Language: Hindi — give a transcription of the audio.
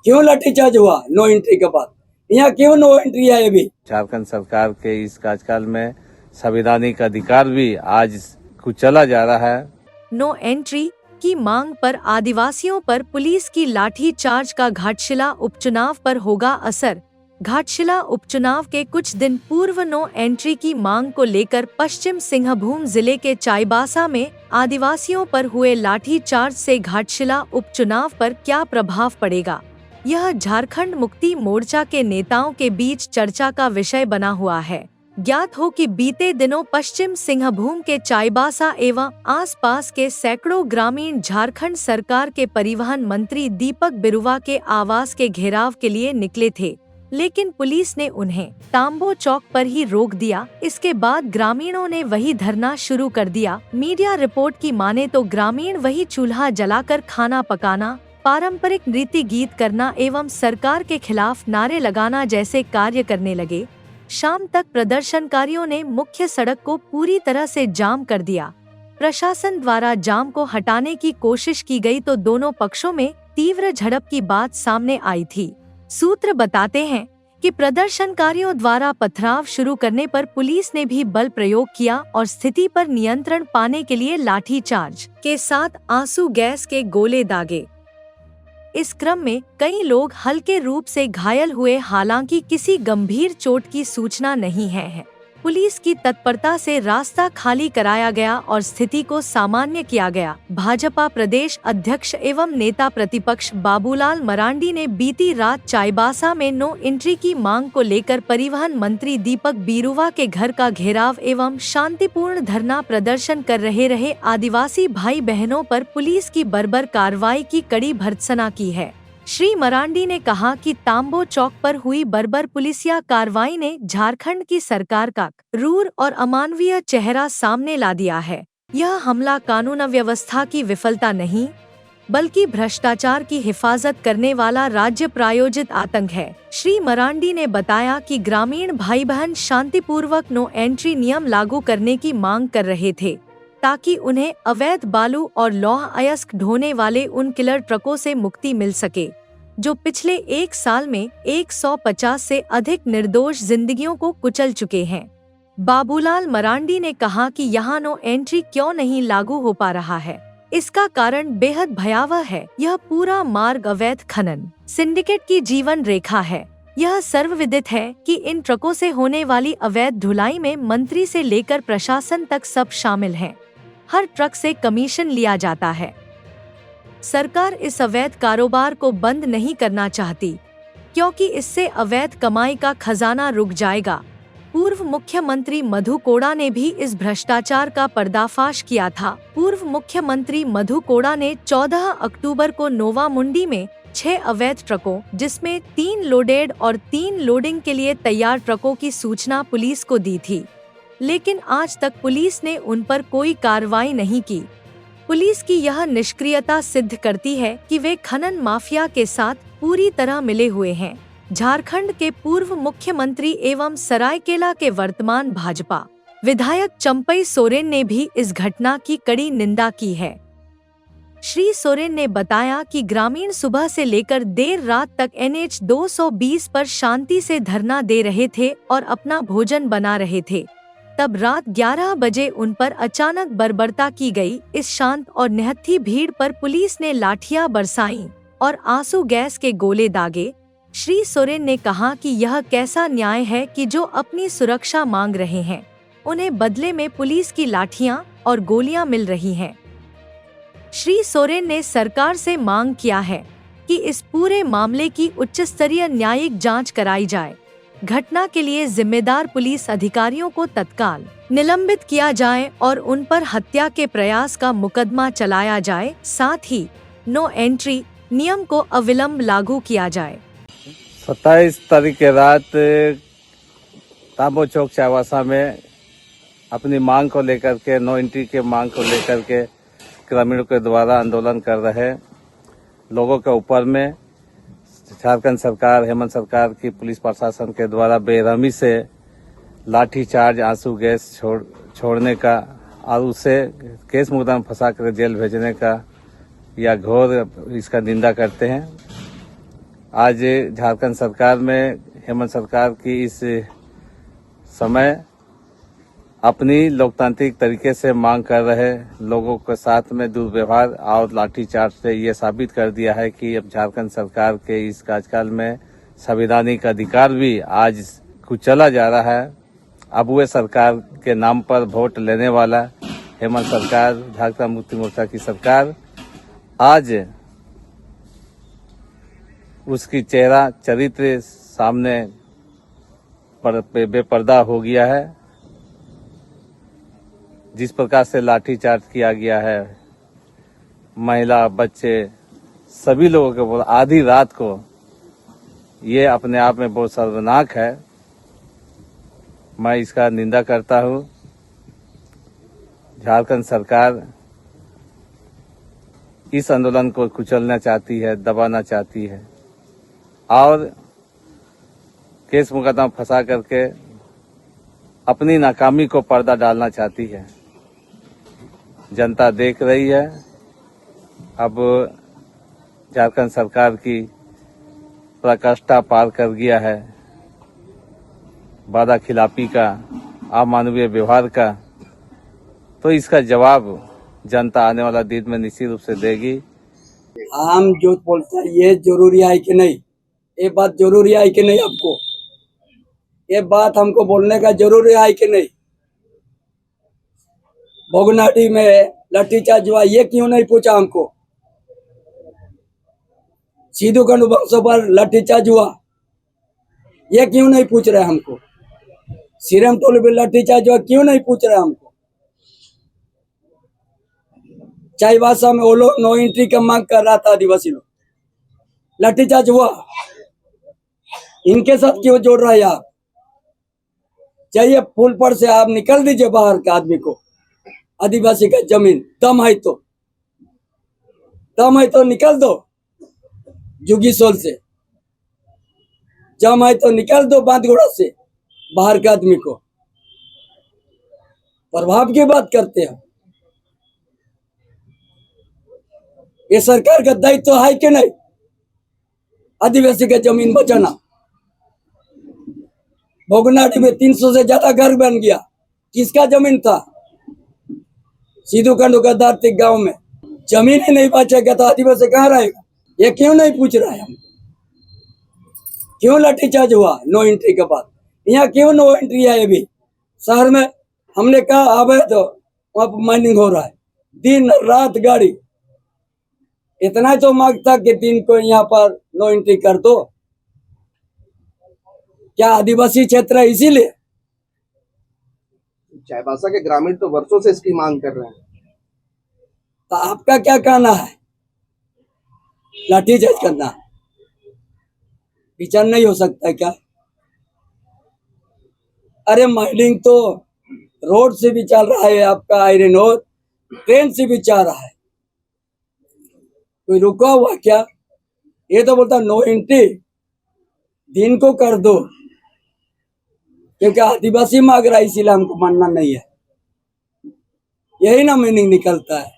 क्यों लाठीचार्ज हुआ नो एंट्री के बाद? यहाँ क्यों नो एंट्री है? अभी झारखंड सरकार के इस कार्यकाल में संवैधानिक अधिकार भी आज कुचला जा रहा है। नो एंट्री की मांग पर आदिवासियों पर पुलिस की लाठीचार्ज का घाटशिला उपचुनाव पर होगा असर। घाटशिला उपचुनाव के कुछ दिन पूर्व नो एंट्री की मांग को लेकर पश्चिम सिंहभूम जिले के चाईबासा में आदिवासियों पर हुए लाठीचार्ज से घाटशिला उपचुनाव पर क्या प्रभाव पड़ेगा, यह झारखंड मुक्ति मोर्चा के नेताओं के बीच चर्चा का विषय बना हुआ है। ज्ञात हो कि बीते दिनों पश्चिम सिंहभूम के चाईबासा एवं आसपास के सैकड़ों ग्रामीण झारखंड सरकार के परिवहन मंत्री दीपक बिरुवा के आवास के घेराव के लिए निकले थे, लेकिन पुलिस ने उन्हें तांबो चौक पर ही रोक दिया। इसके बाद ग्रामीणों ने वही धरना शुरू कर दिया। मीडिया रिपोर्ट की माने तो ग्रामीण वही चूल्हा जलाकर खाना पकाना, पारंपरिक नृत्य गीत करना एवं सरकार के खिलाफ नारे लगाना जैसे कार्य करने लगे। शाम तक प्रदर्शनकारियों ने मुख्य सड़क को पूरी तरह से जाम कर दिया। प्रशासन द्वारा जाम को हटाने की कोशिश की गई तो दोनों पक्षों में तीव्र झड़प की बात सामने आई थी। सूत्र बताते हैं कि प्रदर्शनकारियों द्वारा पथराव शुरू करने पर पुलिस ने भी बल प्रयोग किया और स्थिति पर नियंत्रण पाने के लिए लाठीचार्ज के साथ आंसू गैस के गोले दागे। इस क्रम में कई लोग हल्के रूप से घायल हुए, हालांकि किसी गंभीर चोट की सूचना नहीं है। पुलिस की तत्परता से रास्ता खाली कराया गया और स्थिति को सामान्य किया गया। भाजपा प्रदेश अध्यक्ष एवं नेता प्रतिपक्ष बाबूलाल मरांडी ने बीती रात चाईबासा में नो एंट्री की मांग को लेकर परिवहन मंत्री दीपक बिरुवा के घर का घेराव एवं शांतिपूर्ण धरना प्रदर्शन कर रहे आदिवासी भाई बहनों पर पुलिस की बर्बर कार्रवाई की कड़ी भर्त्सना की है। श्री मरांडी ने कहा कि तांबो चौक पर हुई बर्बर पुलिसिया कार्रवाई ने झारखंड की सरकार का क्रूर और अमानवीय चेहरा सामने ला दिया है। यह हमला कानून व्यवस्था की विफलता नहीं, बल्कि भ्रष्टाचार की हिफाजत करने वाला राज्य प्रायोजित आतंक है। श्री मरांडी ने बताया कि ग्रामीण भाई बहन शांतिपूर्वक नो एंट्री नियम लागू करने की मांग कर रहे थे, ताकि उन्हें अवैध बालू और लौह अयस्क ढोने वाले उन किलर ट्रकों से मुक्ति मिल सके, जो पिछले एक साल में 150 से अधिक निर्दोष जिंदगियों को कुचल चुके हैं। बाबूलाल मरांडी ने कहा कि यहाँ नो एंट्री क्यों नहीं लागू हो पा रहा है, इसका कारण बेहद भयावह है। यह पूरा मार्ग अवैध खनन सिंडिकेट की जीवन रेखा है। यह सर्वविदित है कि इन ट्रकों से होने वाली अवैध ढुलाई में मंत्री से लेकर प्रशासन तक सब शामिल हैं। हर ट्रक से कमीशन लिया जाता है। सरकार इस अवैध कारोबार को बंद नहीं करना चाहती, क्योंकि इससे अवैध कमाई का खजाना रुक जाएगा। पूर्व मुख्यमंत्री मधु कोड़ा ने भी इस भ्रष्टाचार का पर्दाफाश किया था। पूर्व मुख्यमंत्री मधु कोड़ा ने 14 अक्टूबर को नोवा मुंडी में 6 अवैध ट्रकों, जिसमें 3 लोडेड और 3 लोडिंग के लिए तैयार ट्रकों की सूचना पुलिस को दी थी, लेकिन आज तक पुलिस ने उन पर कोई कार्रवाई नहीं की। पुलिस की यह निष्क्रियता सिद्ध करती है कि वे खनन माफिया के साथ पूरी तरह मिले हुए हैं। झारखंड के पूर्व मुख्यमंत्री एवं सरायकेला के वर्तमान भाजपा विधायक चंपई सोरेन ने भी इस घटना की कड़ी निंदा की है। श्री सोरेन ने बताया कि ग्रामीण सुबह से लेकर देर रात तक NH 220 पर शांति से धरना दे रहे थे और अपना भोजन बना रहे थे। तब रात 11 बजे उन पर अचानक बर्बरता की गई। इस शांत और निहत्थी भीड़ पर पुलिस ने लाठियां बरसाईं और आंसू गैस के गोले दागे। श्री सोरेन ने कहा कि यह कैसा न्याय है कि जो अपनी सुरक्षा मांग रहे हैं, उन्हें बदले में पुलिस की लाठियां और गोलियां मिल रही हैं। श्री सोरेन ने सरकार से मांग किया है कि इस पूरे मामले की उच्च स्तरीय न्यायिक जांच कराई जाए। घटना के लिए जिम्मेदार पुलिस अधिकारियों को तत्काल निलंबित किया जाए और उन पर हत्या के प्रयास का मुकदमा चलाया जाए। साथ ही नो एंट्री नियम को अविलंब लागू किया जाए। 27 तारीख के रात तांबो चौक चाईबासा में अपनी मांग को लेकर के, नो एंट्री के मांग को लेकर के ग्रामीणों के द्वारा आंदोलन कर रहे लोगों के ऊपर में झारखंड सरकार, हेमंत सरकार की पुलिस प्रशासन के द्वारा बेरहमी से लाठीचार्ज, आंसू गैस छोड़ने का और उसे केस मुकदमा फंसा कर जेल भेजने का यह घोर इसका निंदा करते हैं। आज झारखंड सरकार में हेमंत सरकार की इस समय अपनी लोकतांत्रिक तरीके से मांग कर रहे लोगों के साथ में दुर्व्यवहार और लाठीचार्ज से ये साबित कर दिया है कि अब झारखंड सरकार के इस कार्यकाल में संवैधानिक अधिकार भी आज कुचला जा रहा है। अब वे सरकार के नाम पर वोट लेने वाला हेमंत सरकार, झारखंड मुक्ति मोर्चा की सरकार, आज उसकी चेहरा चरित्र सामने बेपर्दा हो गया है। जिस प्रकार से लाठीचार्ज किया गया है, महिला, बच्चे, सभी लोगों के ऊपर आधी रात को, ये अपने आप में बहुत शर्मनाक है। मैं इसका निंदा करता हूँ। झारखंड सरकार इस आंदोलन को कुचलना चाहती है, दबाना चाहती है और केस मुकदमा फंसा करके अपनी नाकामी को पर्दा डालना चाहती है। जनता देख रही है। अब झारखंड सरकार की पराकाष्ठा पार कर गया है, वादा खिलाफी का, अमानवीय व्यवहार का। तो इसका जवाब जनता आने वाला दिन में निश्चित रूप से देगी। हम जो बोलते हैं ये जरूरी है कि नहीं, ये बात जरूरी है कि नहीं, आपको ये बात हमको बोलने का जरूरी है कि नहीं। भोगनाडी में लाठीचार्ज हुआ, ये क्यों नहीं पूछा हमको। सीधू कानू बक्सों पर लाठीचार्ज हुआ, ये क्यों नहीं पूछ रहे हमको। सीरम टोल पे लाठीचार्ज हुआ, क्यों नहीं पूछ रहे हमको। चाईबासा में वो लोग नो एंट्री का मांग कर रहा था, आदिवासी लोग, लाठीचार्ज हुआ, इनके साथ क्यों जोड़ रहे हैं आप। चाहिए पुल पर से आप निकल दीजिए बाहर के आदमी को। आदिवासी का जमीन, दम है तो निकल दो जुगीसोल से, जम है तो निकल दो बांधगोड़ा से बाहर के आदमी को। प्रभाव की बात करते हैं। ये सरकार का दायित्व तो है कि नहीं, आदिवासी का जमीन बचाना। भोगनाडी में 300 से ज्यादा घर बन गया, किसका जमीन था। सीधू कानू का दार्तिक गांव में जमीन ही नहीं बचेगा तो आदिवासी कहाँ रहेगा। ये क्यों नहीं पूछ रहा है हम। क्यों लाठीचार्ज हुआ नो एंट्री के बाद। यहाँ क्यों नो एंट्री है। ये भी शहर में हमने कहा अब तो वहां पर माइनिंग हो रहा है, दिन रात गाड़ी। इतना तो मांगता कि दिन को यहाँ पर नो एंट्री कर दो। क्या आदिवासी क्षेत्र है इसीलिए। चाईबासा के ग्रामीण तो वर्षों से इसकी मांग कर रहे हैं। तो आपका क्या कहना है। लाठीचार्ज करना विचार नहीं हो सकता क्या। अरे माइनिंग तो रोड से भी चल रहा है, आपका आयरन और ट्रेन से भी चल रहा है, कोई रुका हुआ क्या। ये तो बोलता नो एंट्री दिन को कर दो, क्योंकि आदिवासी मांग रहा है इसीलिए हमको मानना नहीं है। यही ना मीनिंग निकलता है।